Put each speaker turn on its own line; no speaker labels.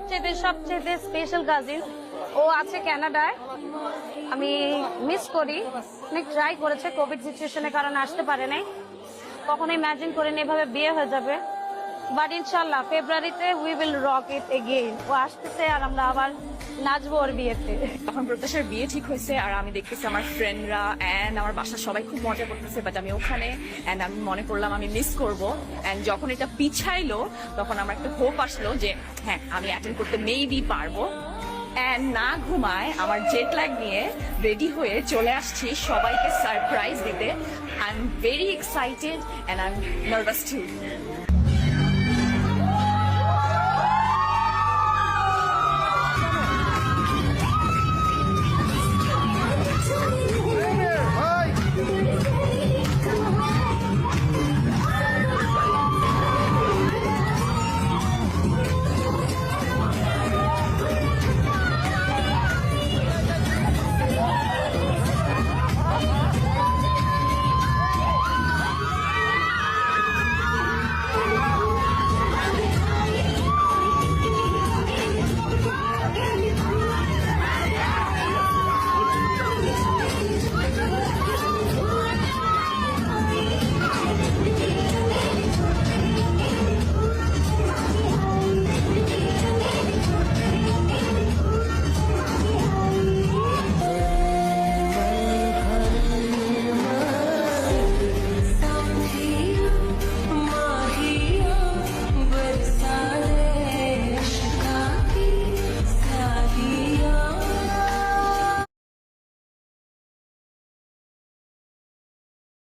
সবচেয়ে special cousin, ও আছে কানাডায়। আমি মিস করি, অনেক ট্রাই করেছে, কোভিড সিচুয়েশনের কারণে আসতে পারে নাই। কখনো ইমাজিন করিনি এভাবে বিয়ে হয়ে যাবে, বাট ইনশাল্লাহ ফেব্রুয়ারিতে we will rock it again. ও আসতেছে আর আমরা আবার নাচবো ওর বিয়েতে।
তখন প্রত্যাশার বিয়ে ঠিক হয়েছে, আর আমি দেখতেছি আমার ফ্রেন্ডরা অ্যান্ড আমার বাসার সবাই খুব মজা করতেছে, বাট আমি ওখানে। অ্যান্ড আমি মনে করলাম আমি মিস করব। অ্যান্ড যখন এটা পিছাইলো তখন আমার একটা হোপ আসলো যে হ্যাঁ, আমি অ্যাটেন্ড করতে মেবি পারবো। অ্যান্ড না ঘুমায় আমার জেট ল্যাগ নিয়ে রেডি হয়ে চলে আসছি সবাইকে সারপ্রাইজ দিতে। I am very excited and I am nervous two.